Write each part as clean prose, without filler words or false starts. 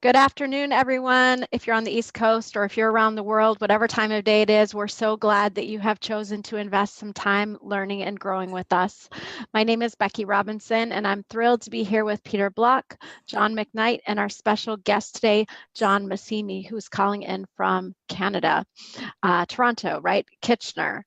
Good afternoon, everyone. If you're on the East Coast or if you're around the world, whatever time of day it is, we're so glad that you have chosen to invest some time learning and growing with us. My name is Becky Robinson, and I'm thrilled to be here with Peter Block, John McKnight, and our special guest today, John Massimi, who's calling in from Canada, Toronto, right? Kitchener.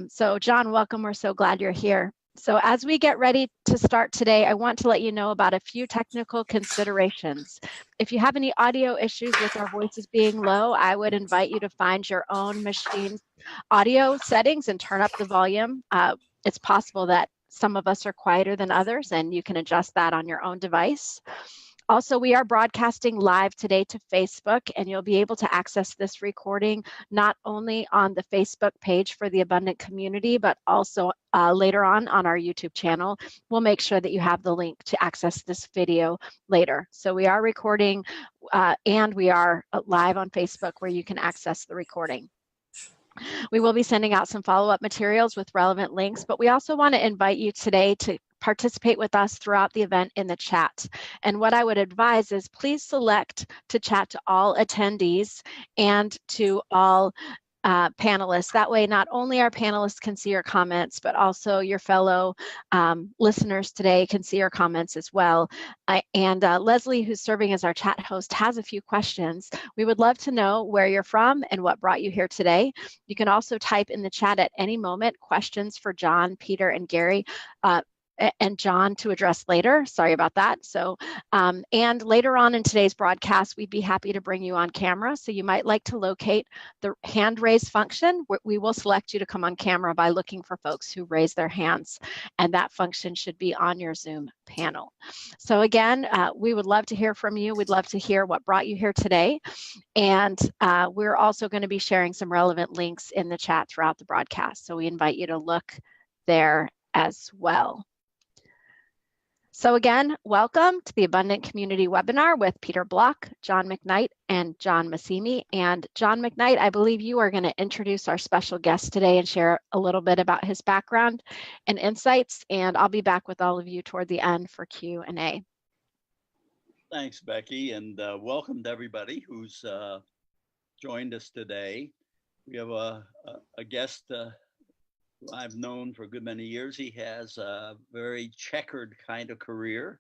So, John, welcome. We're so glad you're here. So as we get ready to start today, I want to let you know about a few technical considerations. If you have any audio issues with our voices being low, I would invite you to find your own machine's audio settings and turn up the volume. It's possible that some of us are quieter than others, and you can adjust that on your own device. Also, we are broadcasting live today to Facebook, and you'll be able to access this recording not only on the Facebook page for the Abundant Community, but also later on our YouTube channel. We'll make sure that you have the link to access this video later. So we are recording and we are live on Facebook where you can access the recording. We will be sending out some follow-up materials with relevant links, but we also want to invite you today to participate with us throughout the event in the chat. And what I would advise is please select to chat to all attendees and to all panelists. That way, not only our panelists can see your comments, but also your fellow listeners today can see your comments as well. And Leslie, who's serving as our chat host, has a few questions. We would love to know where you're from and what brought you here today. You can also type in the chat at any moment questions for John, Peter, and Gary. And John to address later. Sorry about that. So, and later on in today's broadcast, we'd be happy to bring you on camera. So you might like to locate the hand raise function. We will select you to come on camera by looking for folks who raise their hands. And that function should be on your Zoom panel. So again, we would love to hear from you. We'd love to hear what brought you here today. And we're also going to be sharing some relevant links in the chat throughout the broadcast. So we invite you to look there as well. So again, welcome to the Abundant Community webinar with Peter Block, John McKnight, and John Massimi. And John McKnight, I believe you are going to introduce our special guest today and share a little bit about his background and insights. And I'll be back with all of you toward the end for Q&A. Thanks, Becky, and welcome to everybody who's joined us today. We have a guest I've known for a good many years. He has a very checkered kind of career,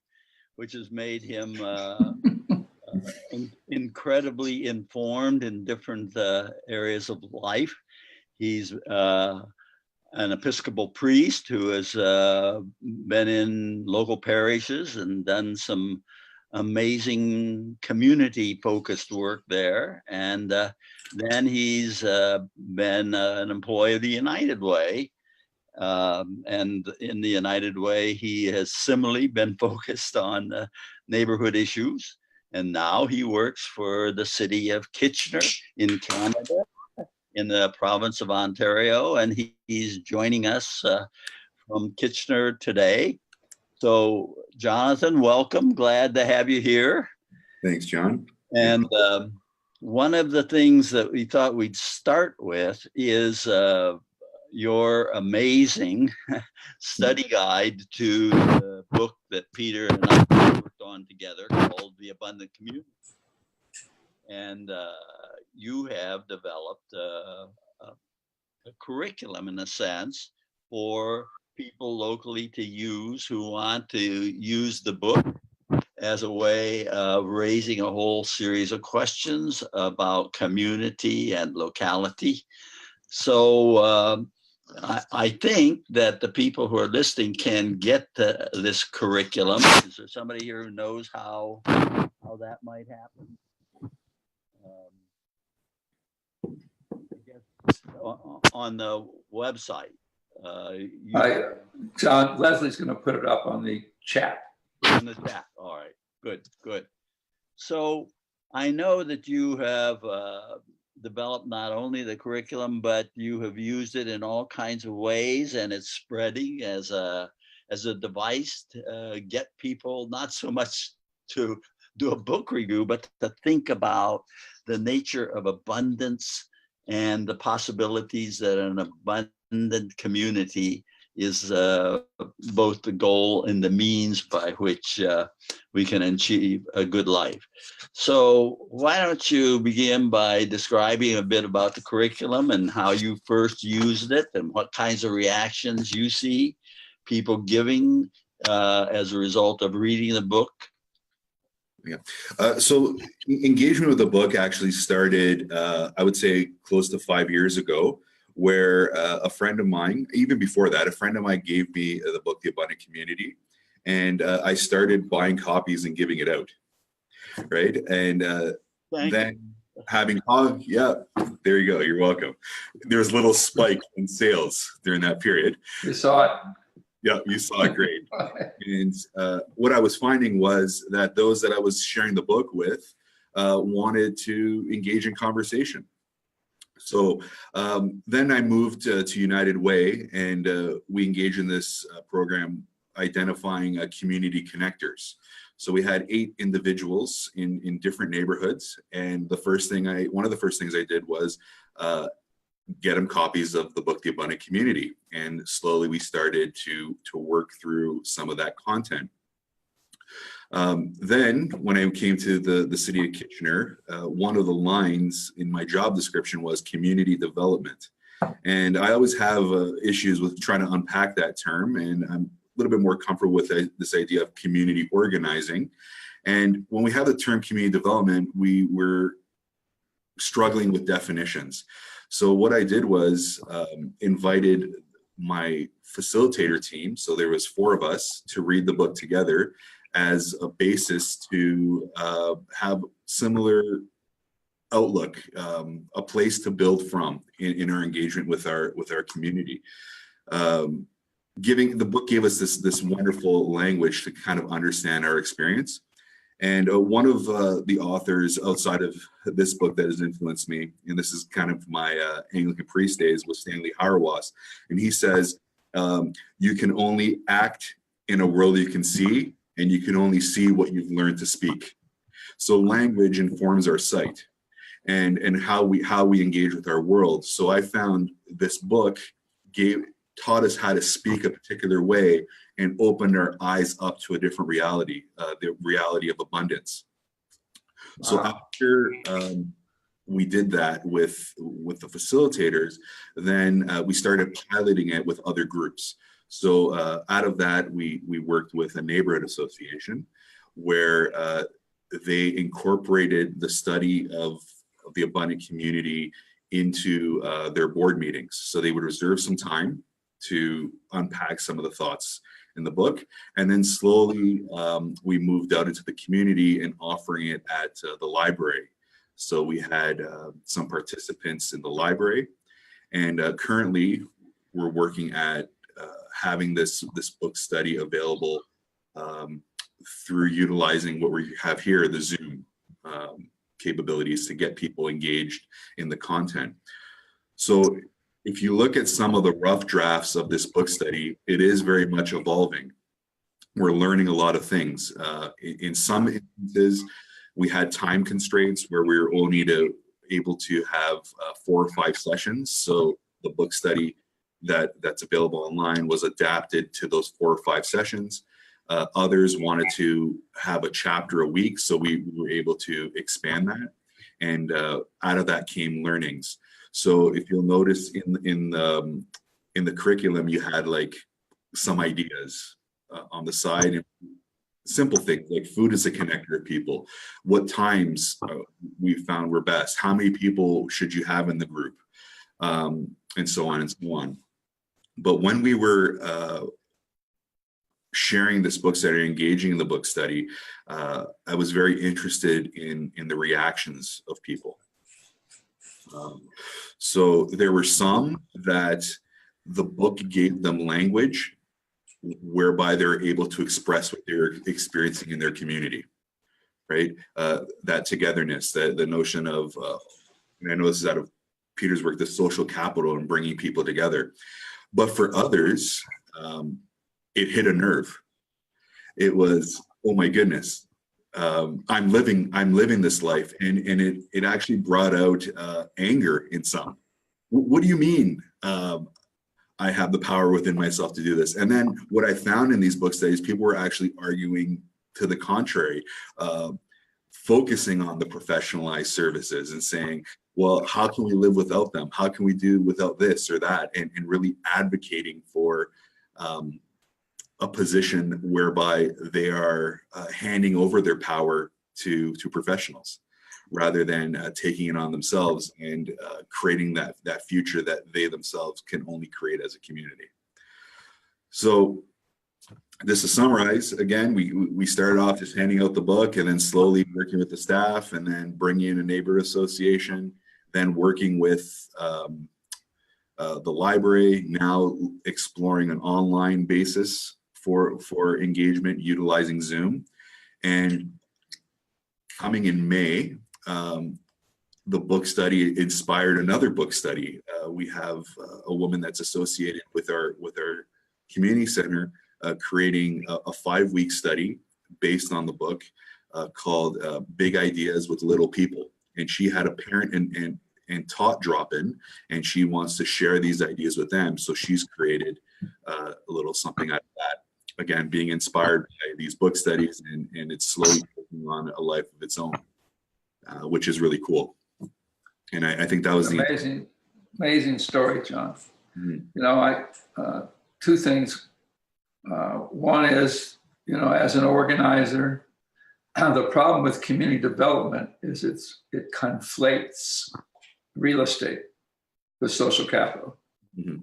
which has made him incredibly informed in different areas of life. He's an Episcopal priest who has been in local parishes and done some amazing community-focused work there. And then he's been an employee of the United Way. And in the United Way, he has similarly been focused on neighborhood issues. And now he works for the city of Kitchener in Canada, in the province of Ontario. And he's joining us from Kitchener today. So, Jonathan, welcome. Glad to have you here. Thanks, John. And one of the things that we thought we'd start with is your amazing study guide to the book that Peter and I worked on together called The Abundant Community. And you have developed a curriculum, in a sense, for people locally to use who want to use the book as a way of raising a whole series of questions about community and locality. So I think that the people who are listening can get this curriculum. Is there somebody here who knows how that might happen? I guess on the website. John, Leslie's going to put it up on the chat. On the chat. All right. Good. So I know that you have developed not only the curriculum, but you have used it in all kinds of ways, and it's spreading as a device to get people not so much to do a book review, but to think about the nature of abundance and the possibilities that an abundant community is both the goal and the means by which we can achieve a good life. So why don't you begin by describing a bit about the curriculum and how you first used it and what kinds of reactions you see people giving as a result of reading the book? Yeah. So engagement with the book actually started, I would say, close to 5 years ago, where a friend of mine, even before that, a friend of mine gave me the book, The Abundant Community, and I started buying copies and giving it out, right? And then having, yeah, there you go, you're welcome. There's a little spike in sales during that period. You saw it. Yeah, you saw it, great. And what I was finding was that those that I was sharing the book with wanted to engage in conversation. So then I moved to United Way, and we engaged in this program identifying community connectors. So we had 8 individuals in different neighborhoods, and one of the first things I did was get them copies of the book, The Abundant Community. And slowly we started to work through some of that content. Then when I came to the city of Kitchener, one of the lines in my job description was community development. And I always have issues with trying to unpack that term. And I'm a little bit more comfortable with this idea of community organizing. And when we have the term community development, we were struggling with definitions. So what I did was invited my facilitator team, so there was 4 of us, to read the book together as a basis to have similar outlook, a place to build from in our engagement with our community. The book gave us this wonderful language to kind of understand our experience. And one of the authors outside of this book that has influenced me, and this is kind of my Anglican priest days, was Stanley Hauerwas. And he says, you can only act in a world you can see, and you can only see what you've learned to speak. So language informs our sight and how we engage with our world. So I found this book taught us how to speak a particular way and opened our eyes up to a different reality, the reality of abundance. So after we did that with the facilitators, then we started piloting it with other groups. So out of that, we worked with a neighborhood association where they incorporated the study of the abundant community into their board meetings. So they would reserve some time to unpack some of the thoughts in the book. And then slowly we moved out into the community and offering it at the library. So we had some participants in the library, and currently we're working at having this book study available through utilizing what we have here, the Zoom capabilities to get people engaged in the content. So if you look at some of the rough drafts of this book study, it is very much evolving. We're learning a lot of things. In some instances, we had time constraints where we were only able to have 4 or 5 sessions. So the book study that's available online was adapted to those 4 or 5 sessions. Others wanted to have a chapter a week, so we were able to expand that. And out of that came learnings. So if you'll notice in the curriculum, you had like some ideas on the side, and simple things like food is a connector of people. What times we found were best? How many people should you have in the group? And so on and so on. But when we were sharing this book study, engaging in the book study, I was very interested in the reactions of people. So there were some that the book gave them language whereby they're able to express what they're experiencing in their community, right? That togetherness, the notion of, and I know this is out of Peter's work, the social capital and bringing people together. But for others, it hit a nerve. It was, oh my goodness, I'm living this life, and it actually brought out anger in some. What do you mean? I have the power within myself to do this. And then what I found in these book studies, people were actually arguing to the contrary, focusing on the professionalized services and saying, well, how can we live without them? How can we do without this or that? And really advocating for a position whereby they are handing over their power to professionals, rather than taking it on themselves and creating that future that they themselves can only create as a community. So just to summarize, again, we started off just handing out the book, and then slowly working with the staff, and then bringing in a neighbor association, then working with the library, now exploring an online basis for engagement utilizing Zoom. And coming in May, the book study inspired another book study. We have a woman that's associated with our community center, creating a 5-week study based on the book called Big Ideas with Little People. And she had a parent and taught drop-in, and she wants to share these ideas with them. So she's created a little something out of that. Again, being inspired by these book studies, and it's slowly taking on a life of its own, which is really cool. And I think that was amazing story, John. Mm-hmm. You know, two things. One is, you know, as an organizer, the problem with community development is it conflates real estate with social capital. Mm-hmm.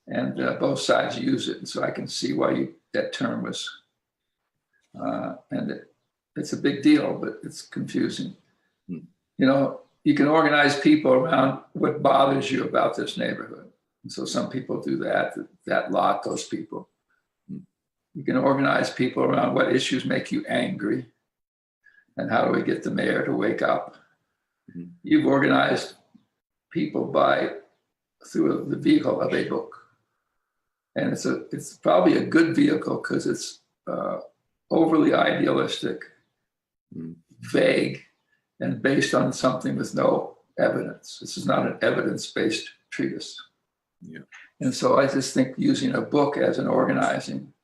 And both sides use it. And so I can see why that term was, and it's a big deal, but it's confusing. Mm-hmm. You know, you can organize people around what bothers you about this neighborhood. And so some people do that lot, those people. You can organize people around what issues make you angry, and how do we get the mayor to wake up. Mm-hmm. You've organized people through the vehicle of a book. And it's probably a good vehicle because it's overly idealistic, vague, and based on something with no evidence. This is not an evidence-based treatise. Yeah. And so I just think using a book as an organizing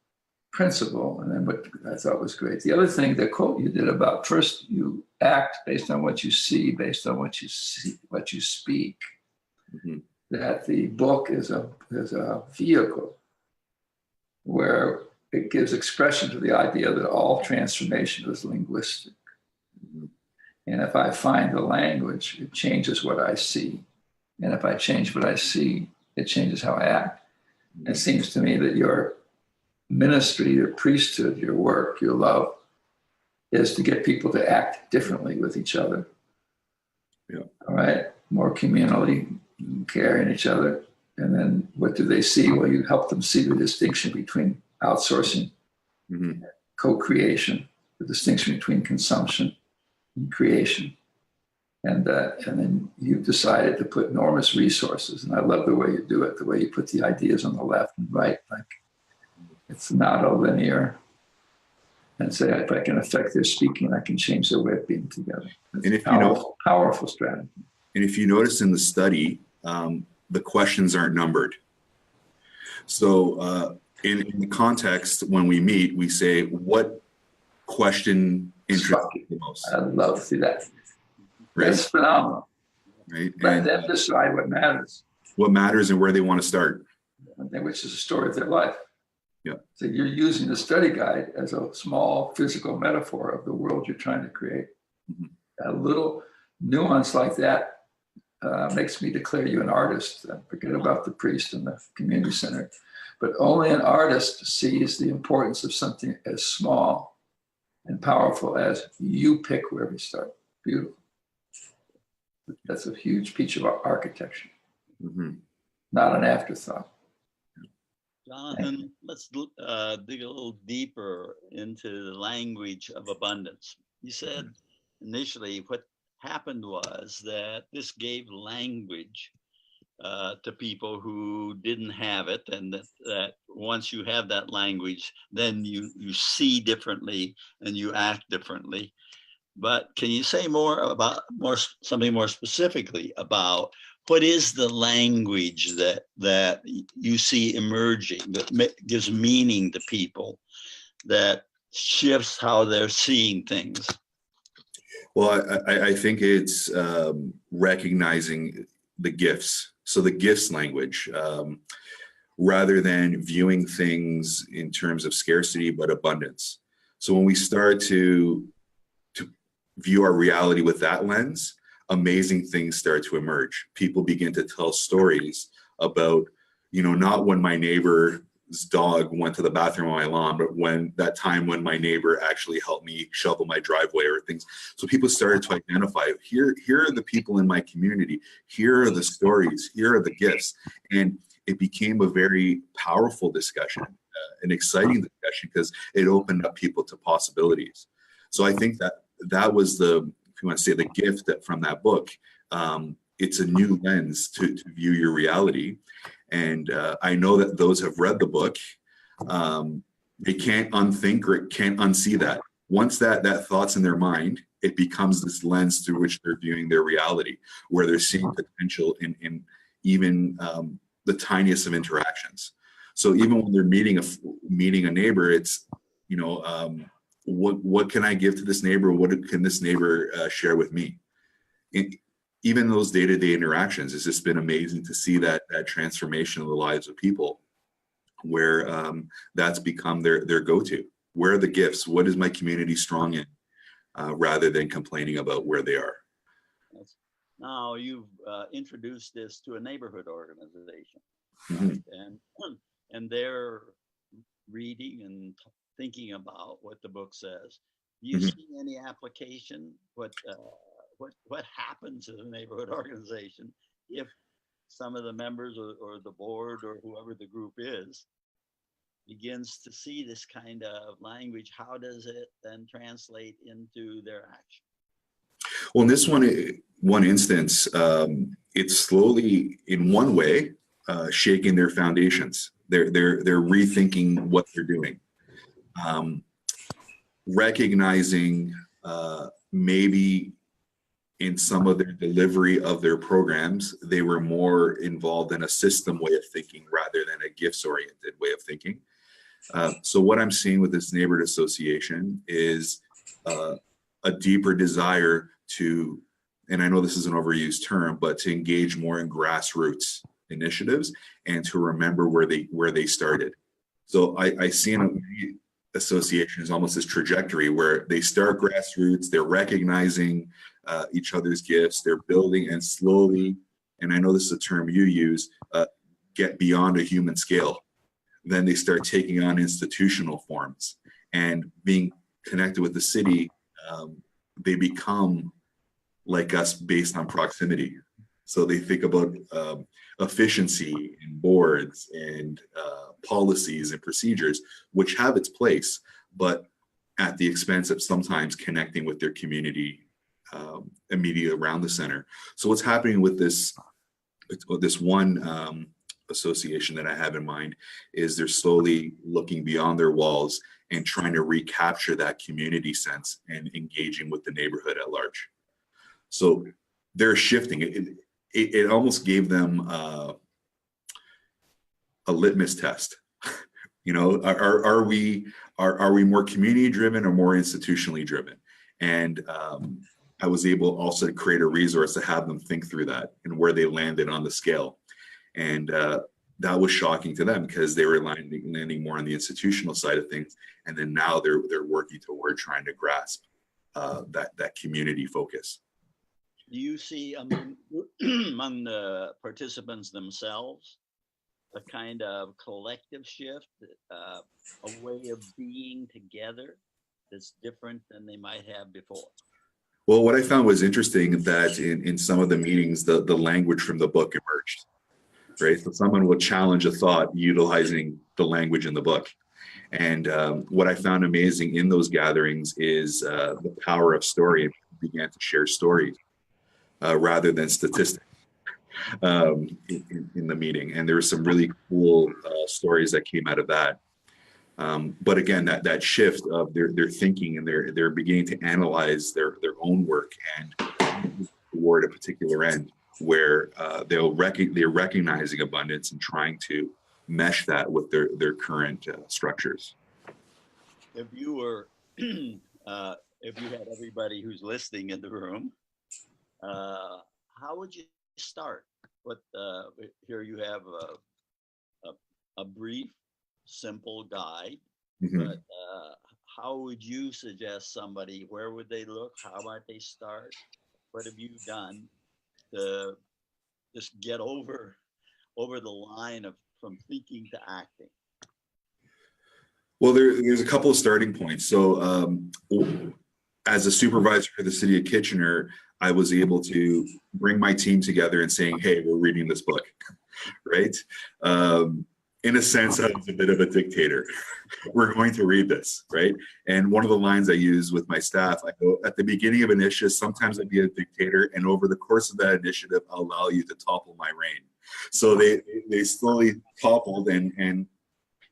principle, and then what I thought was great. The other thing, the quote you did about first you act based on what you see, based on what you speak. Mm-hmm. That the book is a vehicle where it gives expression to the idea that all transformation is linguistic. Mm-hmm. And if I find the language, it changes what I see. And if I change what I see, it changes how I act. Mm-hmm. It seems to me that your ministry, your priesthood, your work, your love is to get people to act differently with each other. Yeah. All right. More communally, caring each other. And then what do they see? Well, you help them see the distinction between outsourcing, Mm-hmm. co-creation, the distinction between consumption and creation. And then you've decided to put enormous resources. And I love the way you do it, the way you put the ideas on the left and right. Like it's not a linear. And say, if I can affect their speaking, I can change their way of being together. It's And if powerful strategy. And if you notice in the study, the questions aren't numbered. So in the context, when we meet, we say, what question interests you the most? I'd love to see that. Right? That's phenomenal. Right? Let And them decide what matters, what matters and where they want to start. which is the story of their life. Yeah. So you're using the study guide as a small physical metaphor of the world you're trying to create. Mm-hmm. A little nuance like that makes me declare you an artist. Forget about the priest and the community center. But only an artist sees the importance of something as small and powerful as you pick where we start. Beautiful. That's a huge piece of architecture, Mm-hmm. not an afterthought. Jonathan, let's dig a little deeper into the language of abundance. You said initially what happened was that this gave language to people who didn't have it, and that once you have that language, then you see differently and you act differently. But can you say something more specifically about what is the language that you see emerging that gives meaning to people, that shifts how they're seeing things? Well, I think it's recognizing the gifts. So the gifts language, rather than viewing things in terms of scarcity, but abundance. So when we start to view our reality with that lens, amazing things start to emerge. People begin to tell stories about, not when my neighbor's dog went to the bathroom on my lawn, but when that time when my neighbor actually helped me shovel my driveway or things. So people started to identify, here are the people in my community, here are the stories, here are the gifts. And it became a very powerful discussion, an exciting discussion, because it opened up people to possibilities. So I think that was if you want to say, the gift from that book. It's a new lens to view your reality. And I know that those have read the book, they can't unthink or can't unsee that. Once that thought's in their mind, it becomes this lens through which they're viewing their reality, where they're seeing potential in even the tiniest of interactions. So even when they're meeting a neighbor, it's, what can I give to this neighbor? What can this neighbor share with me? Even those day-to-day interactions, it's just been amazing to see that transformation of the lives of people, where that's become their go-to. Where are the gifts? What is my community strong in? Rather than complaining about where they are. Now you've introduced this to a neighborhood organization, Mm-hmm. and they're reading and thinking about what the book says. Do you see any application? What happens in a neighborhood organization if some of the members or the board or whoever the group is begins to see this kind of language? How does it then translate into their action? Well, in this one instance, it's slowly, in one way, shaking their foundations. They're rethinking what they're doing, recognizing maybe in some of their delivery of their programs, they were more involved in a system way of thinking rather than a gifts-oriented way of thinking. So what I'm seeing with this neighborhood association is a deeper desire to, and I know this is an overused term, but to engage more in grassroots initiatives and to remember where they started. So I see in associations almost this trajectory where they start grassroots, they're recognizing each other's gifts, they're building, and slowly, and I know this is a term you use, get beyond a human scale. Then they start taking on institutional forms and being connected with the city. They become like us based on proximity. So they think about efficiency in boards and policies and procedures, which have its place, but at the expense of sometimes connecting with their community immediately around the center. So what's happening with this one association that I have in mind is they're slowly looking beyond their walls and trying to recapture that community sense and engaging with the neighborhood at large. So they're shifting. It almost gave them a litmus test. Are we more community driven or more institutionally driven? And I was able also to create a resource to have them think through that and where they landed on the scale. And that was shocking to them because they were landing more on the institutional side of things. And then now they're working toward trying to grasp that community focus. Do you see among the participants themselves a kind of collective shift, a way of being together that's different than they might have before? Well, what I found was interesting that in some of the meetings, the language from the book emerged, right? So someone will challenge a thought utilizing the language in the book. And what I found amazing in those gatherings is the power of story, and began to share stories rather than statistics in the meeting. And there were some really cool stories that came out of that. But again, that shift of their thinking, and they're beginning to analyze their own work and toward a particular end, where they're recognizing abundance and trying to mesh that with their current structures. If you were, if you had everybody who's listening in the room, how would you start? What here you have a brief, simple guide, Mm-hmm. but how would you suggest somebody? Where would they look? How might they start? What have you done to just get over the line of from thinking to acting? Well, there's a couple of starting points. So as a supervisor for the city of Kitchener, I was able to bring my team together and saying, hey, we're reading this book, right? In a sense, I was a bit of a dictator. We're going to read this, right? And one of the lines I use with my staff, I go, at the beginning of an initiative, sometimes I'd be a dictator, and over the course of that initiative, I'll allow you to topple my reign. So they slowly toppled and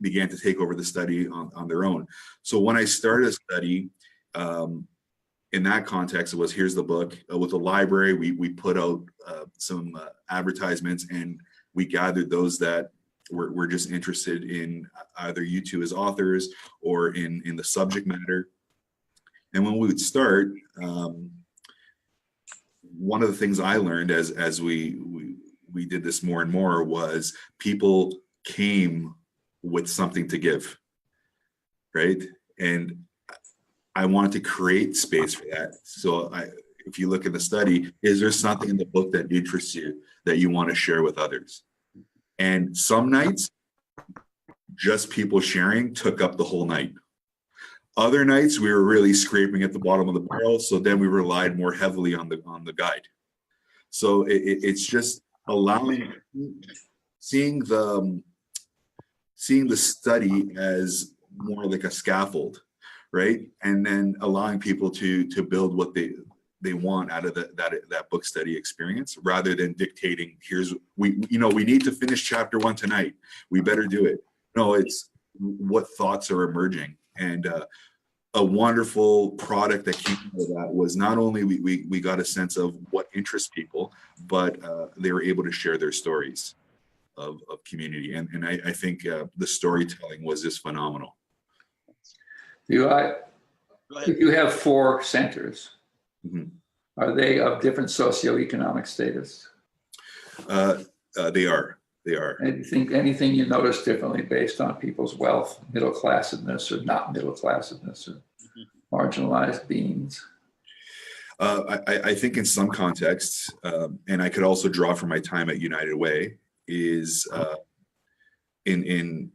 began to take over the study on their own. So when I started a study, in that context, it was, here's the book. With the library, we put out some advertisements, and we gathered those that were just interested in either you two as authors or in the subject matter. And when we would start, one of the things I learned as we did this more and more was people came with something to give, right? And I wanted to create space for that. So if you look at the study, is there something in the book that interests you that you want to share with others? And some nights, just people sharing took up the whole night. Other nights, we were really scraping at the bottom of the barrel. So then we relied more heavily on the guide. So it's just allowing, seeing the study as more like a scaffold, right? And then allowing people to build what they want out of that book study experience, rather than dictating, we need to finish chapter 1 tonight, we better do it. No, it's what thoughts are emerging. And a wonderful product that came out of that was not only we got a sense of what interests people, but they were able to share their stories of community. And I think the storytelling was just phenomenal. You have 4 centers. Mm-hmm. Are they of different socioeconomic status? They are. Anything you notice differently based on people's wealth, middle classedness or not middle classedness, or marginalized beings? I think in some contexts, and I could also draw from my time at United Way, is in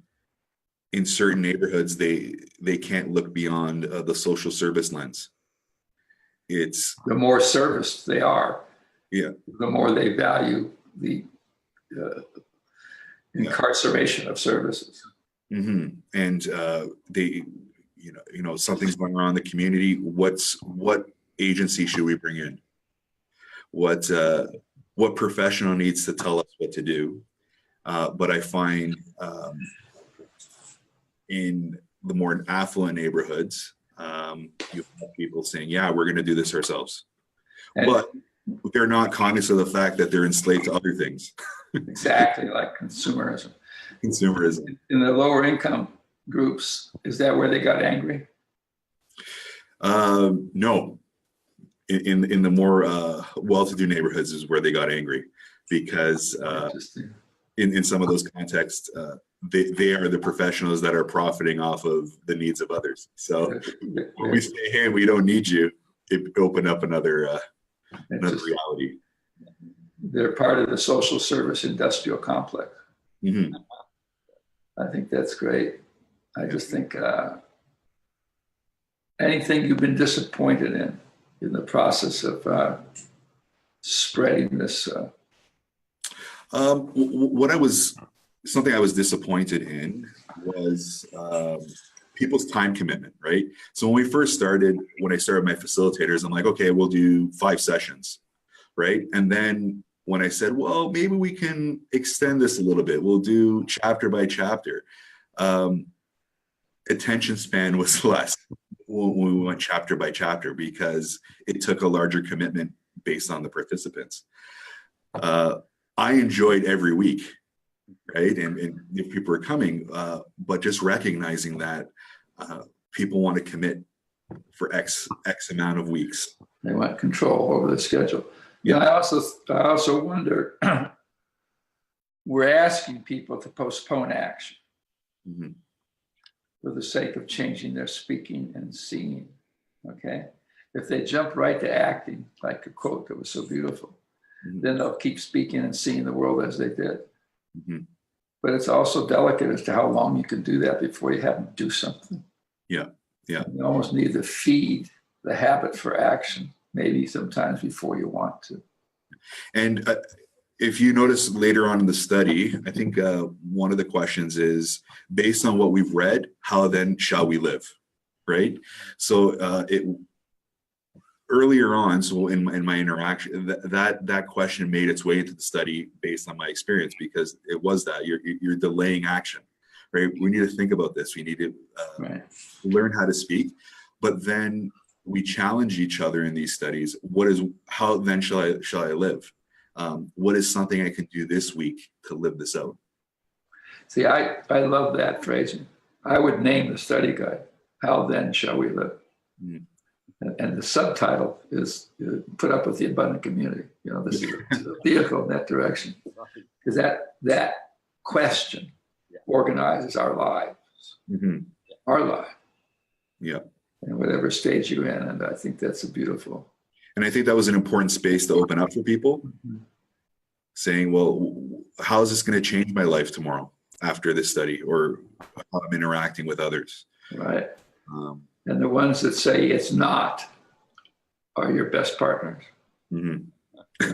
certain neighborhoods they can't look beyond the social service lens. It's the more serviced they are, yeah, the more they value the incarceration of services. Mm-hmm. And they, something's going on in the community. What agency should we bring in? What professional needs to tell us what to do? But I find in the more affluent neighborhoods, you have people saying, yeah, we're going to do this ourselves. But they're not conscious of the fact that they're enslaved to other things. Exactly, like consumerism. Consumerism. In the lower income groups, is that where they got angry? No. In the more well-to-do neighborhoods is where they got angry, because in some of those contexts, they are the professionals that are profiting off of the needs of others. So when we say, hey, we don't need you, it opened up another reality. They're part of the social service industrial complex. Mm-hmm. I think that's great. I just think anything you've been disappointed in the process of spreading this. Something I was disappointed in was people's time commitment, right? So when I started my facilitators, I'm like, okay, we'll do 5 sessions, right? And then when I said, well, maybe we can extend this a little bit, we'll do chapter by chapter. Attention span was less when we went chapter by chapter, because it took a larger commitment based on the participants. I enjoyed every week, right? And if people are coming, but just recognizing that people want to commit for X amount of weeks. They want control over the schedule. Yeah. I also wonder, we're asking people to postpone action Mhm. for the sake of changing their speaking and seeing, okay? If they jump right to acting, like a quote that was so beautiful, then they'll keep speaking and seeing the world as they did. Mhm. But it's also delicate as to how long you can do that before you have them do something. Yeah. You almost need to feed the habit for action, maybe sometimes before you want to. And if you notice later on in the study, I think one of the questions is, based on what we've read, how then shall we live, right? So earlier on, so in my interaction, that question made its way into the study based on my experience, because it was that you're delaying action, right? We need to think about this. We need to learn how to speak, but then we challenge each other in these studies. How then shall I live? What is something I can do this week to live this out? See, I love that phrasing. I would name the study guide, How Then Shall We Live? Mm. And the subtitle is Put Up with the Abundant Community. This is a vehicle in that direction. Because that question organizes our lives. Mm-hmm. Our life. Yeah. And whatever stage you're in. And I think that's a beautiful. And I think that was an important space to open up for people. Mm-hmm. Saying, well, how is this going to change my life tomorrow after this study, or how I'm interacting with others? Right. And the ones that say it's not are your best partners. Mm-hmm.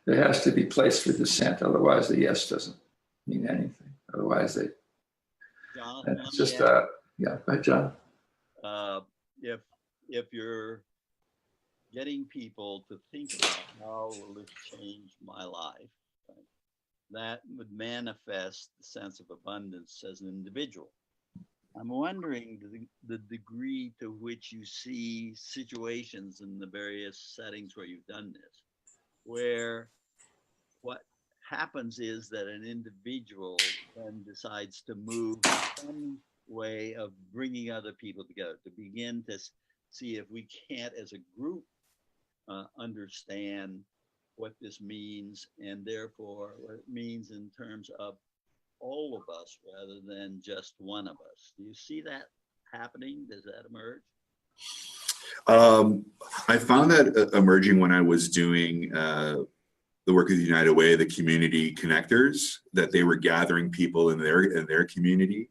There has to be place for dissent. Otherwise, the yes doesn't mean anything. Otherwise, Jonathan, it's just, right, John? If you're getting people to think about how will this change my life, right, that would manifest the sense of abundance as an individual. I'm wondering the degree to which you see situations in the various settings where you've done this, where what happens is that an individual then decides to move some way of bringing other people together, to begin to see if we can't, as a group, understand what this means, and therefore what it means in terms of all of us rather than just one of us. Do you see that happening? Does that emerge? I found that emerging when I was doing the work of the United Way, the community connectors, that they were gathering people in their community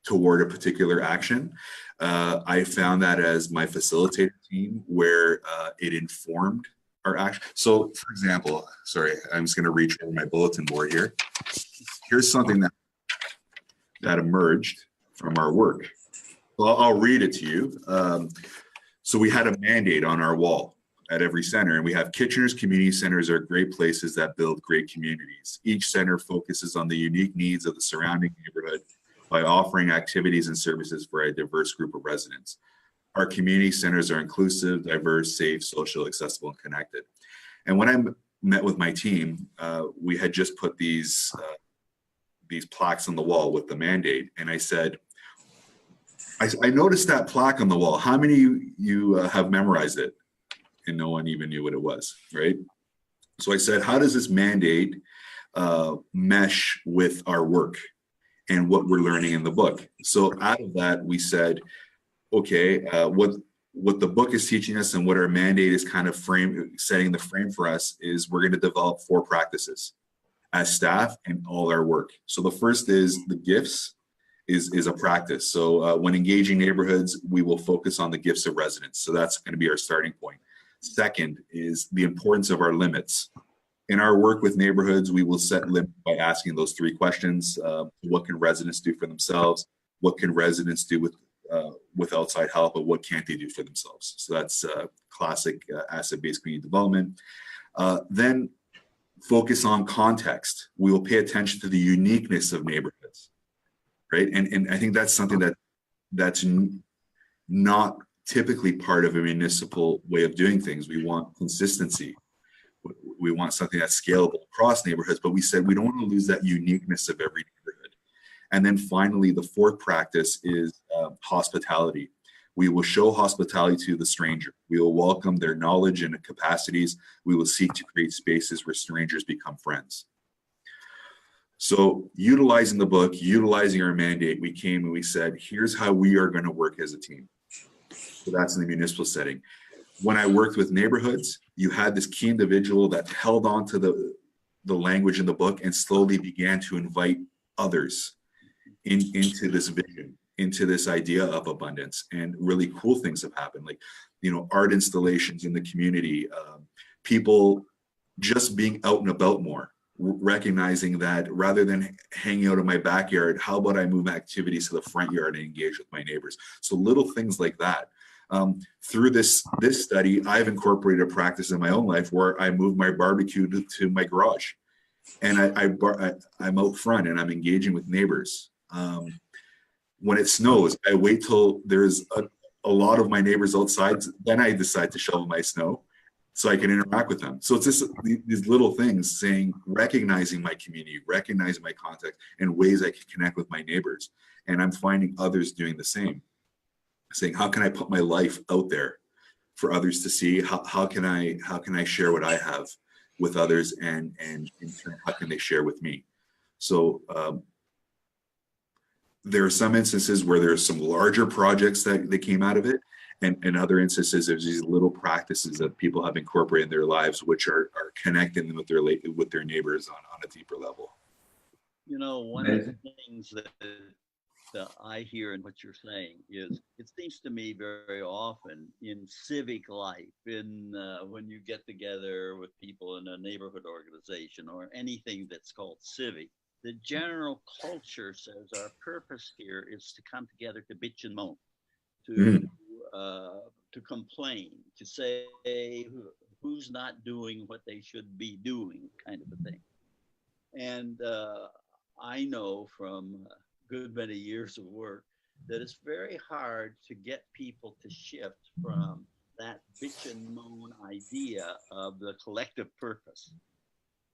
toward a particular action. I found that as my facilitator team, where it informed our action. So, for example, sorry, I'm just going to reach over my bulletin board here. Here's something that emerged from our work. Well, I'll read it to you. So we had a mandate on our wall at every center, and we have Kitchener's community centers are great places that build great communities. Each center focuses on the unique needs of the surrounding neighborhood by offering activities and services for a diverse group of residents. Our community centers are inclusive, diverse, safe, social, accessible, and connected. And when I met with my team, we had just put these plaques on the wall with the mandate. And I said, I noticed that plaque on the wall. How many of you have memorized it? And no one even knew what it was, right? So I said, how does this mandate mesh with our work and what we're learning in the book? So out of that, we said, okay, what the book is teaching us and what our mandate is kind of setting the frame for us is we're going to develop 4 practices as staff and all our work. So the first is the gifts is a practice. So when engaging neighborhoods, we will focus on the gifts of residents. So that's going to be our starting point. Second is the importance of our limits. In our work with neighborhoods, we will set limits by asking those 3 questions. What can residents do for themselves? What can residents do with outside help, but what can't they do for themselves? So that's classic asset-based community development. Then focus on context. We will pay attention to the uniqueness of neighborhoods, right? And I think that's something that's not typically part of a municipal way of doing things. We want consistency. we want something that's scalable across neighborhoods, but we said we don't want to lose that uniqueness of every neighborhood. And then finally, the fourth practice is hospitality. We will show hospitality to the stranger. We will welcome their knowledge and capacities. We will seek to create spaces where strangers become friends. So utilizing the book, utilizing our mandate, we came and we said, here's how we are going to work as a team. So that's in the municipal setting. When I worked with neighborhoods, you had this key individual that held on to the language in the book and slowly began to invite others into this vision, into this idea of abundance. And really cool things have happened, like, you know, art installations in the community, people just being out and about more, recognizing that rather than hanging out in my backyard, how about I move activities to the front yard and engage with my neighbors? So little things like that. Through this study, I've incorporated a practice in my own life where I move my barbecue to my garage, and I'm out front and I'm engaging with neighbors. When it snows, I wait till there's a lot of my neighbors outside, then I decide to shovel my snow so I can interact with them. So it's just these little things, recognizing my community, recognizing my context and ways I can connect with my neighbors. And I'm finding others doing the same, saying, how can I put my life out there for others to see? How can I share what I have with others, and in turn, how can they share with me? So there are some instances where there's some larger projects that came out of it, and in other instances, there's these little practices that people have incorporated in their lives, which are connecting them with their neighbors on a deeper level. You know, one of the things that I hear in what you're saying is, it seems to me very often in civic life, when you get together with people in a neighborhood organization or anything that's called civic, the general culture says our purpose here is to come together to bitch and moan, to complain, to say who's not doing what they should be doing, kind of a thing. And I know from a good many years of work that it's very hard to get people to shift from that bitch and moan idea of the collective purpose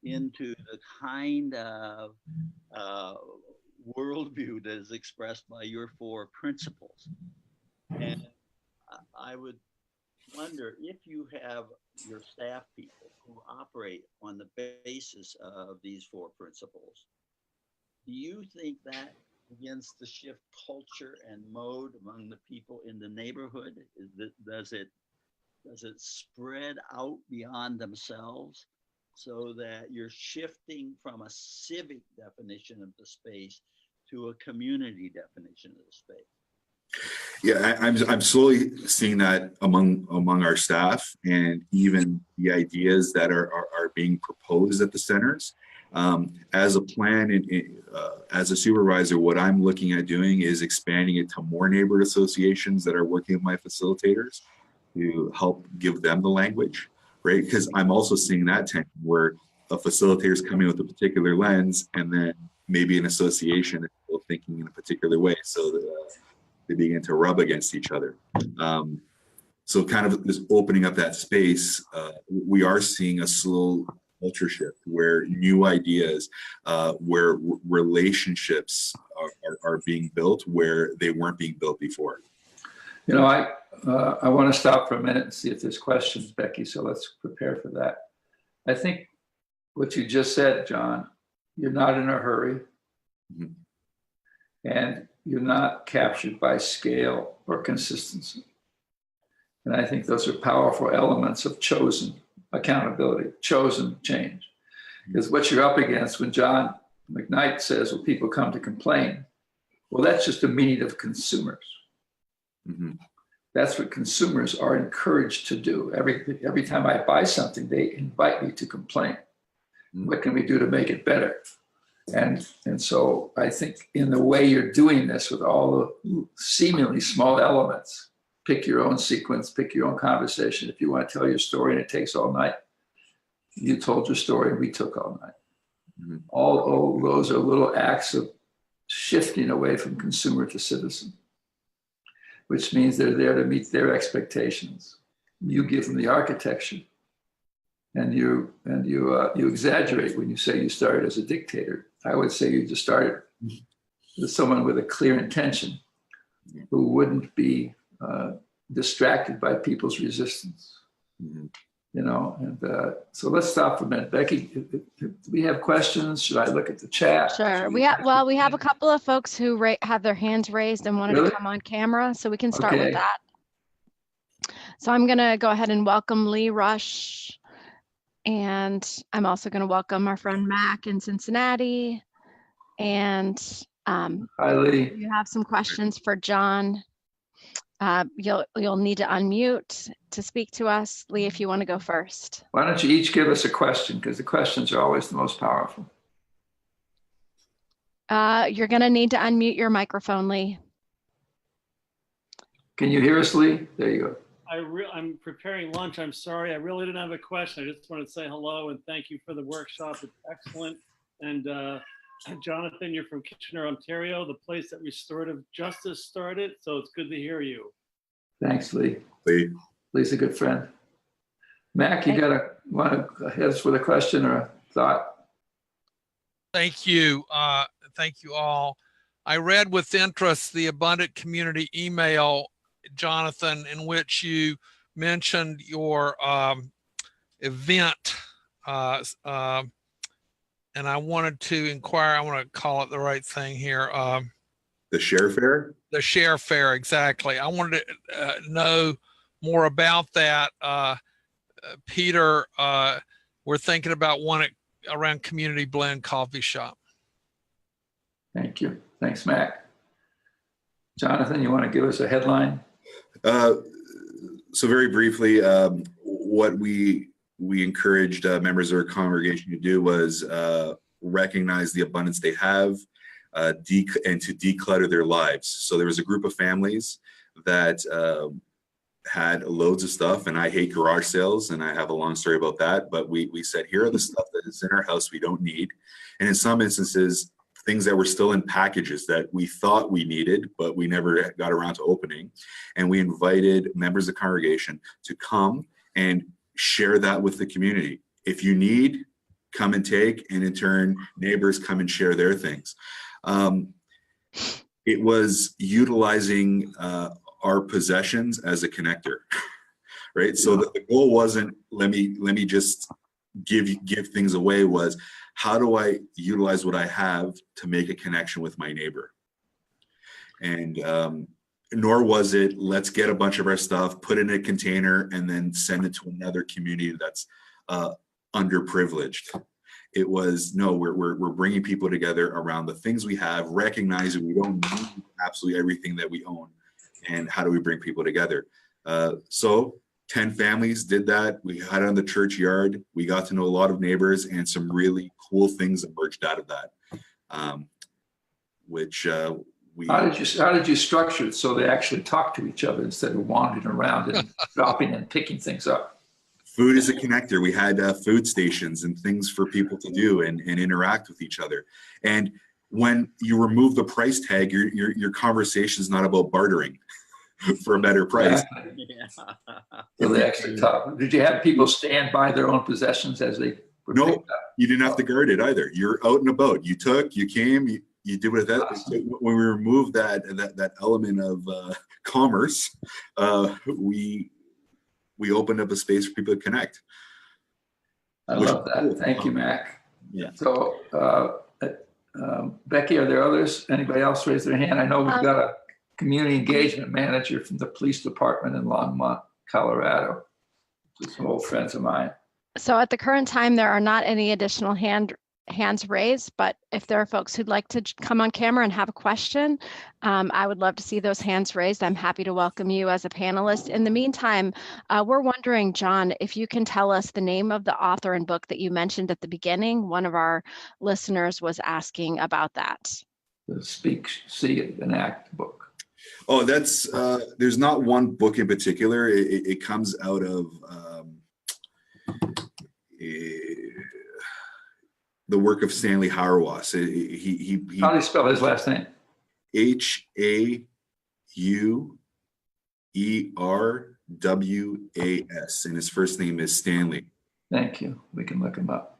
into the kind of worldview that is expressed by your four principles. And I would wonder if you have your staff people who operate on the basis of these four principles. Do you think that begins to shift culture and mode among the people in the neighborhood? Does it spread out beyond themselves, so that you're shifting from a civic definition of the space to a community definition of the space? Yeah, I'm slowly seeing that among our staff, and even the ideas that are being proposed at the centers. As a plan, as a supervisor, what I'm looking at doing is expanding it to more neighborhood associations that are working with my facilitators to help give them the language, right? Because I'm also seeing that tension where a facilitator is coming with a particular lens, and then maybe an association is still thinking in a particular way, so they begin to rub against each other. So kind of just opening up that space, we are seeing a slow culture shift where new ideas, where relationships are being built where they weren't being built before. You know, I want to stop for a minute and see if there's questions, Becky, so let's prepare for that. I think what you just said, John, you're not in a hurry, and you're not captured by scale or consistency. And I think those are powerful elements of chosen accountability, chosen change. Because what you're up against when John McKnight says, well, people come to complain, well, that's just a meeting of consumers. That's what consumers are encouraged to do. Every time I buy something, they invite me to complain. What can we do to make it better? And so I think in the way you're doing this with all the seemingly small elements, pick your own sequence, pick your own conversation. If you want to tell your story and it takes all night, you told your story and we took all night. All those are little acts of shifting away from consumer to citizen, which means they're there to meet their expectations. You give them the architecture, and you exaggerate when you say you started as a dictator. I would say you just started as someone with a clear intention, who wouldn't be distracted by people's resistance. Mhm. You know, and so let's stop for a minute. Becky, do we have questions? Should I look at the chat? Sure. We have a couple of folks who have their hands raised and wanted Really? to come on camera, so we can start with Okay. that. So I'm going to go ahead and welcome Lee Rush, and I'm also going to welcome our friend Mac in Cincinnati. And Hi, Lee. you have some questions for John. You'll need to unmute to speak to us. Lee, if you want to go first. Why don't you each give us a question, because the questions are always the most powerful. You're going to need to unmute your microphone, Lee. Can you hear us, Lee? There you go. I'm preparing lunch. I'm sorry. I really didn't have a question. I just wanted to say hello and thank you for the workshop. It's excellent. And Jonathan, you're from Kitchener, Ontario, the place that restorative justice started. So it's good to hear you. Thanks, Lee. Lee. Lee's a good friend. Mac, you want to hit us with a question or a thought? Thank you. Thank you all. I read with interest the Abundant Community email, Jonathan, in which you mentioned your event. And I wanted to inquire, I want to call it the right thing here. The Share Fair? The Share Fair, exactly. I wanted to know more about that. Peter, we're thinking about one around Community Blend Coffee Shop. Thank you. Thanks, Mac. Jonathan, you want to give us a headline? So very briefly, what we encouraged members of our congregation to do was recognize the abundance they have and to declutter their lives. So there was a group of families that had loads of stuff, and I hate garage sales, and I have a long story about that, but we said, here are the stuff that is in our house we don't need. And in some instances, things that were still in packages that we thought we needed, but we never got around to opening. And we invited members of the congregation to come and share that with the community. If you need, come and take, and in turn, neighbors come and share their things. It was utilizing our possessions as a connector, right? So that the goal wasn't, let me just give things away, was how do I utilize what I have to make a connection with my neighbor? And nor was it, let's get a bunch of our stuff, put it in a container, and then send it to another community that's underprivileged. It was, no, we're bringing people together around the things we have, recognizing we don't need absolutely everything that we own, and how do we bring people together? So 10 families did that. We had it on the churchyard. We got to know a lot of neighbors, and some really cool things emerged out of that, How did you structure it so they actually talk to each other instead of wandering around and dropping and picking things up? Food is a connector. We had food stations and things for people to do and interact with each other. And when you remove the price tag, your conversation is not about bartering for a better price. Yeah. So they actually talk. Did you have people stand by their own possessions as they were No, picked up? you didn't have to guard it either. You're out and about. You took, you came, you did with that. Awesome. When we removed that element of commerce, we opened up a space for people to connect. I love that. Cool. Thank you, Mac. Yeah. So, Becky, are there others? Anybody else raise their hand? I know we've got a community engagement manager from the police department in Longmont, Colorado. Some old friends of mine. So at the current time, there are not any additional hands raised, but if there are folks who'd like to come on camera and have a question, I would love to see those hands raised. I'm happy to welcome you as a panelist. In the meantime, we're wondering, John, if you can tell us the name of the author and book that you mentioned at the beginning. One of our listeners was asking about that. The Speak, See, and Act book. Oh, that's, there's not one book in particular. It comes out of the work of Stanley Hauerwas. How do you spell his last name? Hauerwas, and his first name is Stanley. Thank you. We can look them up.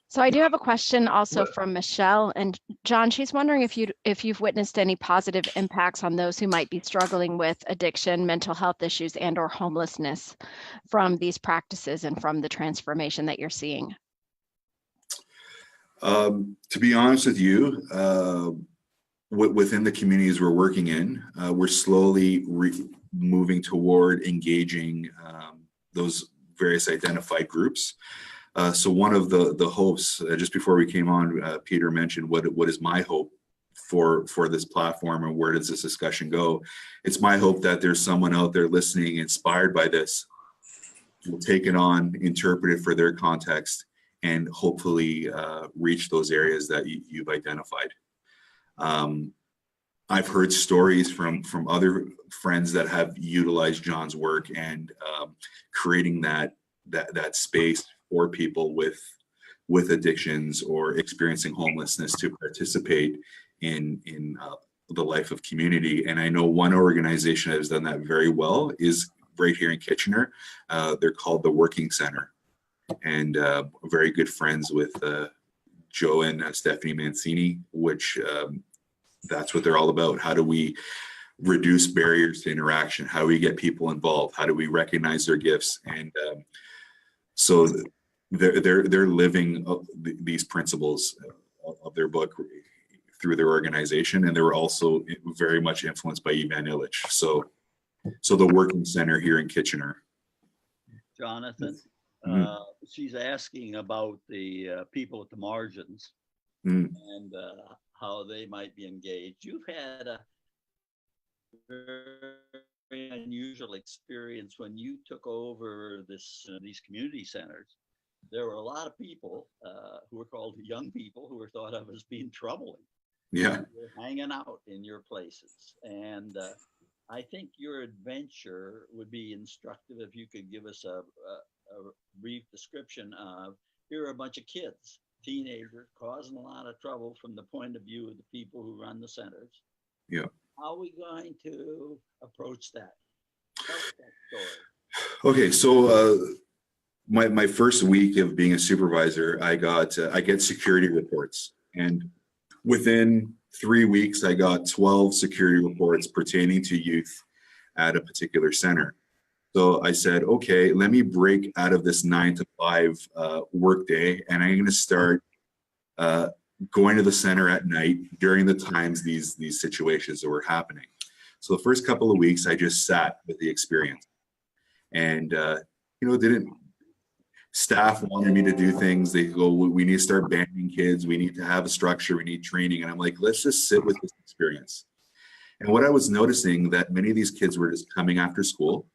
So I do have a question also from Michelle, and John, she's wondering if you've witnessed any positive impacts on those who might be struggling with addiction, mental health issues, and or homelessness from these practices and from the transformation that you're seeing. To be honest with you, within the communities we're working in, we're slowly moving toward engaging those various identified groups. So one of the hopes, just before we came on, Peter mentioned what is my hope for this platform and where does this discussion go? It's my hope that there's someone out there listening, inspired by this, will take it on, interpret it for their context, and hopefully reach those areas that you've identified. I've heard stories from other friends that have utilized John's work and creating that space for people with addictions or experiencing homelessness to participate in the life of community. And I know one organization that has done that very well is right here in Kitchener. They're called the Working Center, and very good friends with Joe and Stephanie Massimi, which that's what they're all about. How do we reduce barriers to interaction? How do we get people involved? How do we recognize their gifts? And so they're living these principles of their book through their organization, and they were also very much influenced by Ivan Illich. So the Working Center here in Kitchener. Jonathan, she's asking about the people at the margins and how they might be engaged. You've had a very unusual experience when you took over these community centers. There were a lot of people who were called young people who were thought of as being troubling. Yeah. Hanging out in your places. And I think your adventure would be instructive if you could give us a brief description of, here are a bunch of kids, teenagers, causing a lot of trouble from the point of view of the people who run the centers. Yeah. How are we going to approach that? Tell us that story. Okay, so my first week of being a supervisor, I get security reports, and within 3 weeks, I got 12 security reports pertaining to youth at a particular center. So I said, okay, let me break out of this 9 to 5 work day, and I'm going to start going to the center at night during the times these situations that were happening. So the first couple of weeks, I just sat with the experience, and staff wanted me to do things. They go, we need to start banning kids. We need to have a structure. We need training. And I'm like, let's just sit with this experience. And what I was noticing, that many of these kids were just coming after school,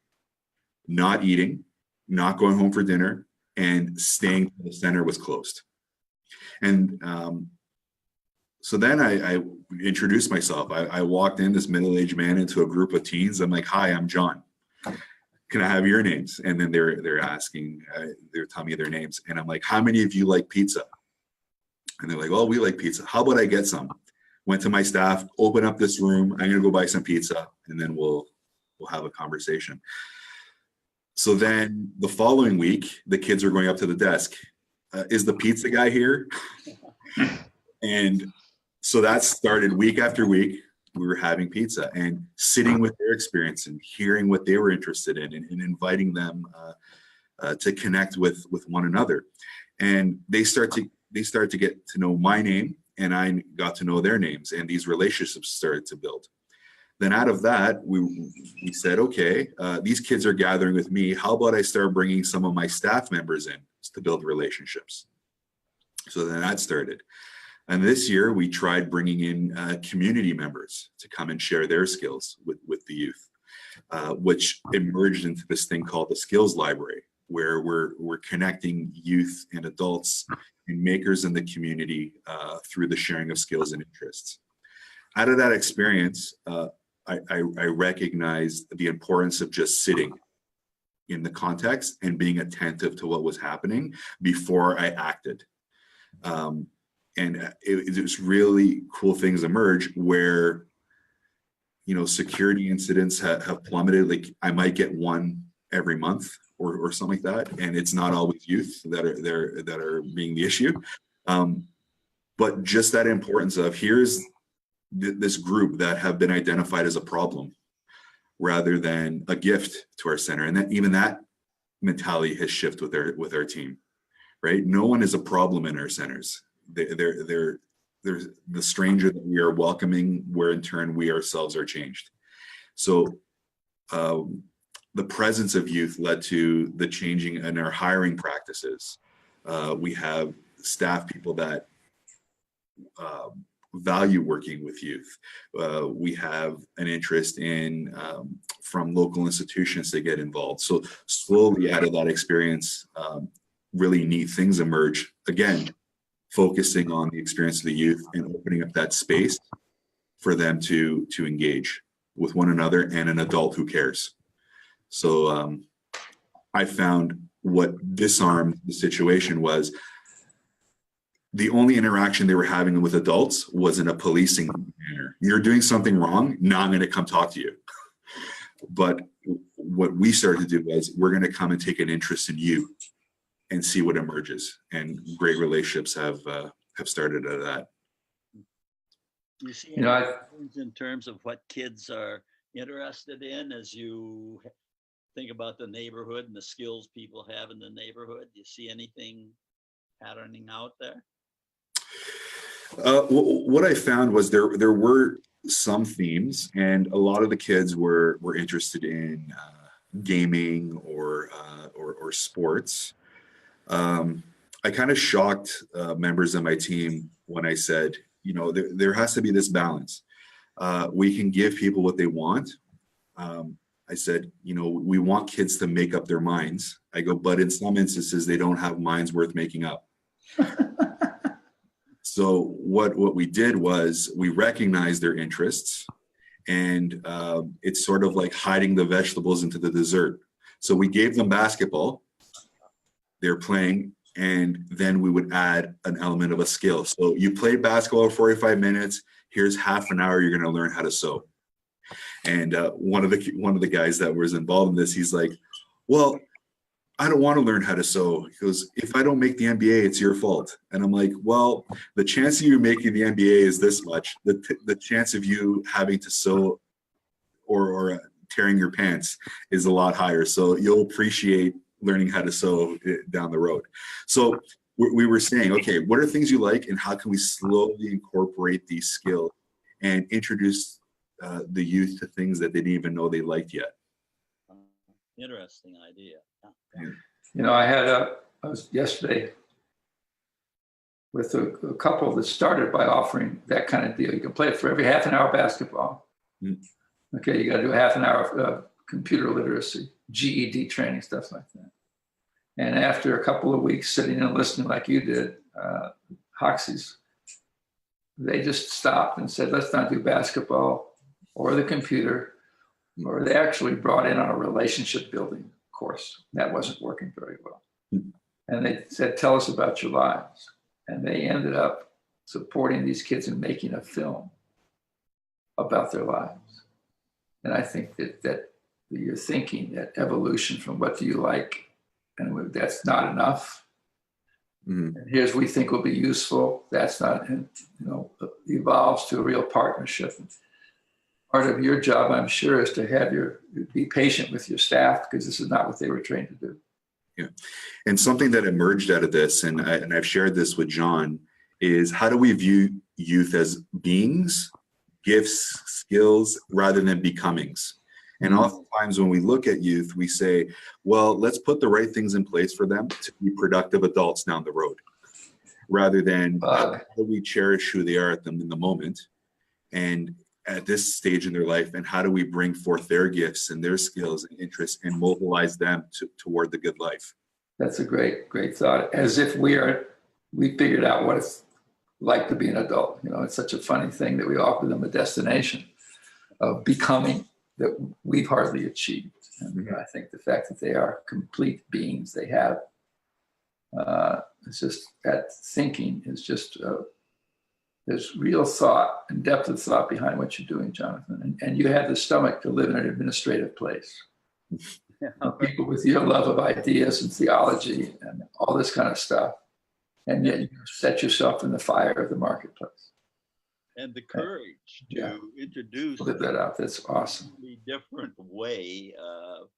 not eating, not going home for dinner, and staying till the center was closed. And so then I introduced myself. I walked in, this middle-aged man, into a group of teens. I'm like, hi, I'm John. Can I have your names? And then they're asking, they're telling me their names. And I'm like, how many of you like pizza? And they're like, oh, we like pizza. How about I get some? Went to my staff, open up this room. I'm gonna go buy some pizza, and then we'll have a conversation. So then the following week, the kids were going up to the desk. Is the pizza guy here? And so that started week after week. We were having pizza and sitting with their experience and hearing what they were interested in, and inviting them to connect with one another. And they start to get to know my name, and I got to know their names, and these relationships started to build. Then out of that, we said, okay, these kids are gathering with me. How about I start bringing some of my staff members in to build relationships? So then that started. And this year we tried bringing in community members to come and share their skills with the youth, which emerged into this thing called the Skills Library, where we're connecting youth and adults and makers in the community through the sharing of skills and interests. Out of that experience, I recognized the importance of just sitting in the context and being attentive to what was happening before I acted. And it was really cool things emerge where, security incidents have plummeted. Like I might get one every month or something like that. And it's not always youth that are being the issue. But just that importance of here's this group that have been identified as a problem rather than a gift to our center. And that even that mentality has shifted with our team, right? No one is a problem in our centers. They're the stranger that we are welcoming, where in turn we ourselves are changed. So the presence of youth led to the changing in our hiring practices. We have staff people that value working with youth. We have an interest in from local institutions to get involved. So slowly out of that experience, really neat things emerge. Again, focusing on the experience of the youth and opening up that space for them to engage with one another and an adult who cares. So I found what disarmed the situation was the only interaction they were having with adults was in a policing manner. You're doing something wrong, now I'm going to come talk to you. But what we started to do was we're going to come and take an interest in you and see what emerges. And great relationships have started out of that. Do you see You know, any things in terms of what kids are interested in as you think about the neighborhood and the skills people have in the neighborhood? Do you see anything patterning out there? What I found was there were some themes, and a lot of the kids were interested in gaming or sports. I kind of shocked members of my team when I said, you know, there has to be this balance. We can give people what they want. I said, you know, we want kids to make up their minds. I go, but in some instances, they don't have minds worth making up. So what we did was we recognized their interests, and it's sort of like hiding the vegetables into the dessert. So we gave them basketball, they're playing, and then we would add an element of a skill. So you play basketball for 45 minutes, here's half an hour, you're gonna learn how to sew. And one of the guys that was involved in this, he's like, well, I don't want to learn how to sew. He goes, if I don't make the NBA, it's your fault. And I'm like, well, the chance of you making the NBA is this much. The chance of you having to sew or tearing your pants is a lot higher. So you'll appreciate learning how to sew down the road. So we were saying, okay, what are things you like, and how can we slowly incorporate these skills and introduce the youth to things that they didn't even know they liked yet? Interesting idea. You know, I was yesterday with a couple that started by offering that kind of deal. You can play it for every half an hour basketball. Okay, you got to do a half an hour of computer literacy, GED training, stuff like that. And after a couple of weeks sitting and listening like you did, Hoxie's, they just stopped and said, let's not do basketball or the computer, or they actually brought in on a relationship building course. That wasn't working very well. And they said, tell us about your lives. And they ended up supporting these kids and making a film about their lives. And I think that you're thinking that evolution from what do you like, and that's not enough. And here's what we think will be useful. That's not, and, you know, evolves to a real partnership. Part of your job, I'm sure, is to have be patient with your staff, because this is not what they were trained to do. Yeah, and something that emerged out of this, and I've shared this with John, is how do we view youth as beings, gifts, skills, rather than becomings? And oftentimes when we look at youth, we say, well, let's put the right things in place for them to be productive adults down the road, rather than how do we cherish who they are in the moment and at this stage in their life, and how do we bring forth their gifts and their skills and interests and mobilize them toward the good life? That's a great thought. As if we figured out what it's like to be an adult. You know, it's such a funny thing that we offer them a destination of becoming that we've hardly achieved. And I think the fact that they are complete beings, they have, it's just that thinking is just, there's real thought and depth of thought behind what you're doing, Jonathan. And you have the stomach to live in an administrative place. People with your love of ideas and theology and all this kind of stuff. And yet you set yourself in the fire of the marketplace. And the courage to introduce Put that out. That's awesome. a different way of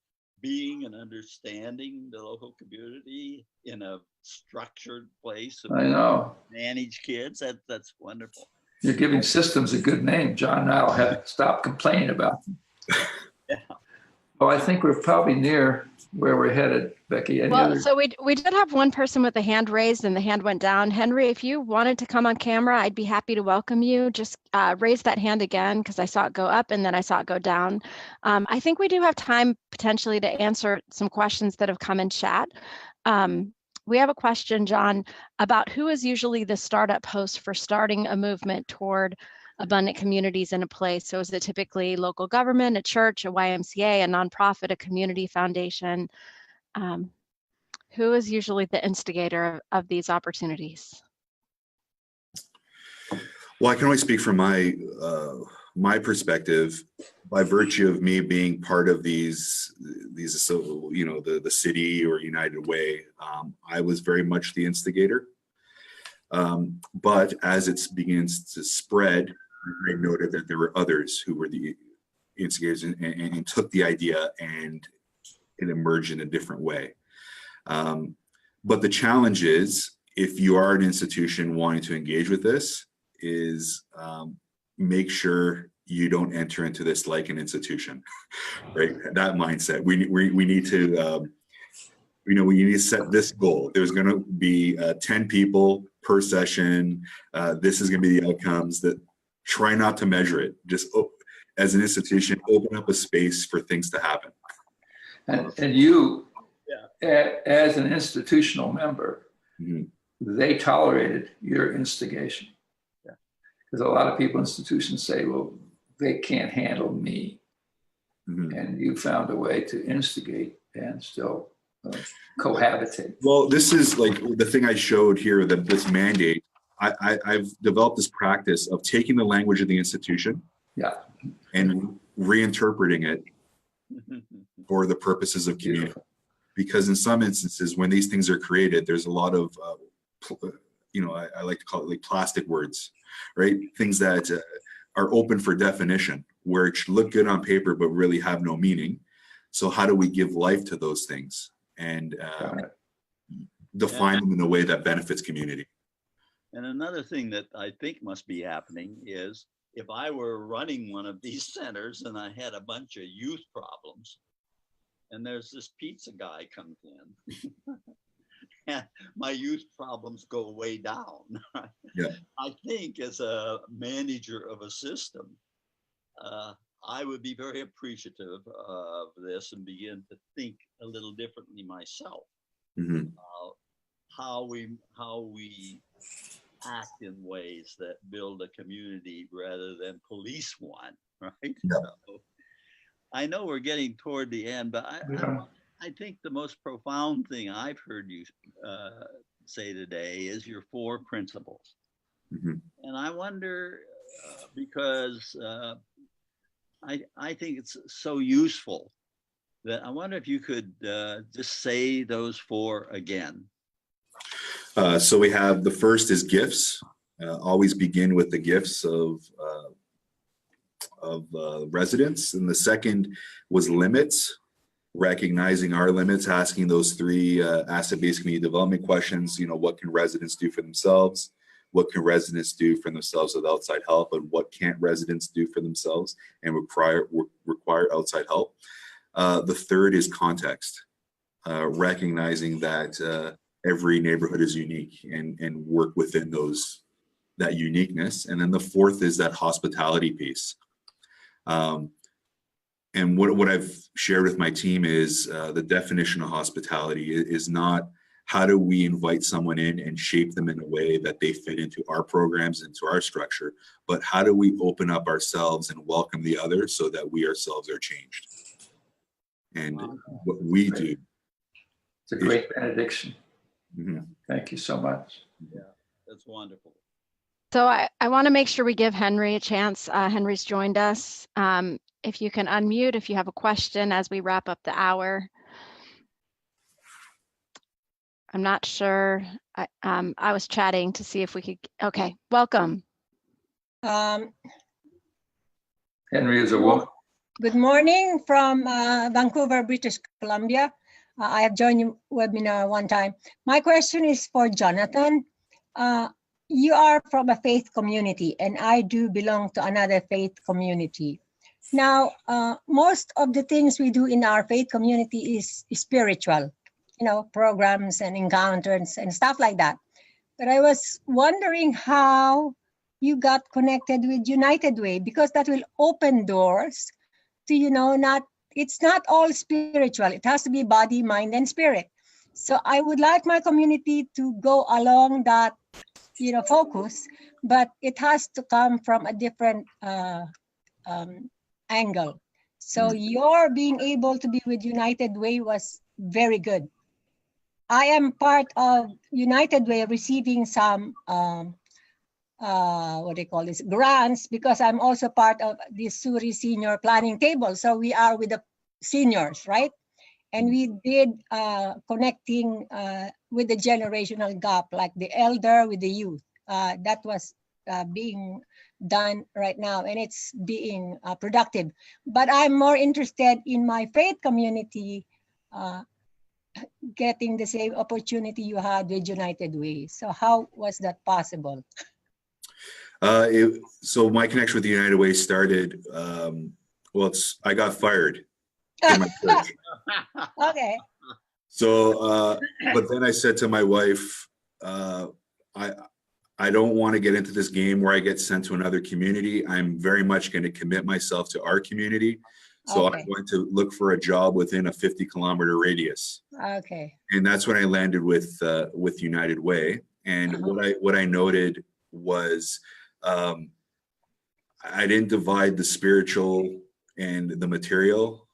being and understanding the local community in a structured place. I know. Manage kids. That's wonderful. You're giving systems a good name. John and I will have to stop complaining about them. Yeah. Well, I think we're probably near where we're headed, Becky. So we did have one person with a hand raised and the hand went down. Henry, if you wanted to come on camera, I'd be happy to welcome you. Just raise that hand again because I saw it go up and then I saw it go down. I think we do have time potentially to answer some questions that have come in chat. We have a question, John, about who is usually the startup host for starting a movement toward abundant communities in a place. So is it typically local government, a church, a YMCA, a nonprofit, a community foundation? Who is usually the instigator of these opportunities? Well, I can only speak from my perspective. By virtue of me being part of these, so the city or United Way, I was very much the instigator. But as it begins to spread, I noted that there were others who were the instigators and took the idea, and it emerged in a different way. But the challenge is, if you are an institution wanting to engage with this, is make sure you don't enter into this like an institution, right? That mindset. We need to, we need to set this goal. There's going to be 10 people per session. This is going to be the outcomes. That try not to measure it. Just as an institution, open up a space for things to happen. And you, as an institutional member, they tolerated your instigation. Because a lot of people, institutions say, well, they can't handle me. And you found a way to instigate and still cohabitate. Well, this is like the thing I showed here, that this mandate, I've developed this practice of taking the language of the institution and reinterpreting it for the purposes of community. Because in some instances, when these things are created, there's a lot of, I like to call it like plastic words, right? Things that are open for definition, where it should look good on paper, but really have no meaning. So how do we give life to those things and define them in a way that benefits community? And another thing that I think must be happening is, if I were running one of these centers and I had a bunch of youth problems, and there's this pizza guy comes in, and my youth problems go way down. I think as a manager of a system, I would be very appreciative of this and begin to think a little differently myself. How we act in ways that build a community rather than police one, right? So, I know we're getting toward the end, but I think the most profound thing I've heard you say today is your 4 principles. And I wonder, because I think it's so useful, that I wonder if you could just say those 4 again. So we have, the first is gifts. Always begin with the gifts of residents. And the second was limits, recognizing our limits, asking those 3 asset-based community development questions. What can residents do for themselves? What can residents do for themselves with outside help? And what can't residents do for themselves and require outside help? The third is context, recognizing that every neighborhood is unique and work within that uniqueness. And then the fourth is that hospitality piece. And what I've shared with my team is the definition of hospitality is not how do we invite someone in and shape them in a way that they fit into our programs, into our structure, but how do we open up ourselves and welcome the other so that we ourselves are changed? And what we do. It's a great benediction. Thank you so much. Yeah, that's wonderful. So I want to make sure we give Henry a chance. Henry's joined us. If you can unmute, if you have a question as we wrap up the hour. I'm not sure. I was chatting to see if we could. Okay, welcome. Henry is a woman. Good morning from Vancouver, British Columbia. I have joined your webinar one time. My question is for Jonathan. You are from a faith community, and I do belong to another faith community. Now, most of the things we do in our faith community is spiritual, programs and encounters and stuff like that. But I was wondering how you got connected with United Way, because that will open doors to, it's not all spiritual. It has to be body, mind, and spirit. So I would like my community to go along that, focus, but it has to come from a different angle. So your being able to be with United Way was very good. I am part of United Way receiving some grants, because I'm also part of the Suri Senior Planning Table. So we are with the seniors, right? And we did connecting with the generational gap, like the elder with the youth. That was being done right now, and it's being productive. But I'm more interested in my faith community getting the same opportunity you had with United Way. So how was that possible? So my connection with the United Way started, I got fired from my church. Okay. So, but then I said to my wife, I don't want to get into this game where I get sent to another community. I'm very much going to commit myself to our community. So Okay. I'm going to look for a job within a 50-kilometer radius. Okay. And that's when I landed with United Way. And what I noted was I didn't divide the spiritual and the material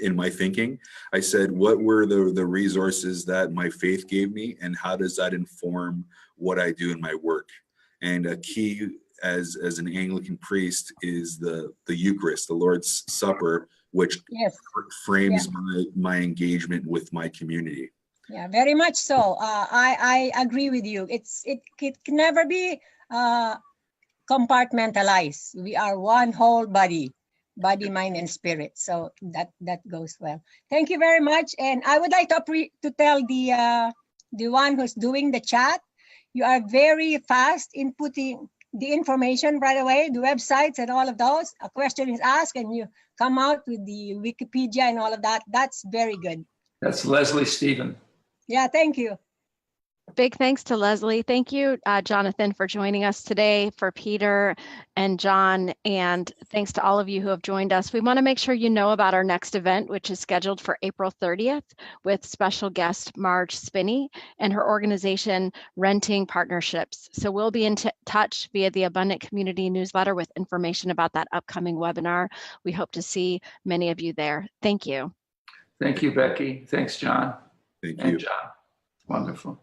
in my thinking. I said, what were the resources that my faith gave me, and how does that inform what I do in my work? And a key as an Anglican priest is the Eucharist, the Lord's Supper, which frames my engagement with my community. Yeah, very much so. I agree with you. It can never be compartmentalized. We are one whole body, mind, and spirit. So that goes well. Thank you very much. And I would like to tell the one who's doing the chat, you are very fast in putting the information right away, the websites and all of those. A question is asked and you come out with the Wikipedia and all of that. That's very good. That's Leslie Stephen. Yeah, thank you. Big thanks to Leslie. Thank you, Jonathan, for joining us today, for Peter and John, and thanks to all of you who have joined us. We want to make sure you know about our next event, which is scheduled for April 30th with special guest Marge Spinney and her organization Renting Partnerships. So we'll be in touch via the Abundant Community newsletter with information about that upcoming webinar. We hope to see many of you there. Thank you. Thank you, Becky. Thanks, John. Thank And you. John. Wonderful.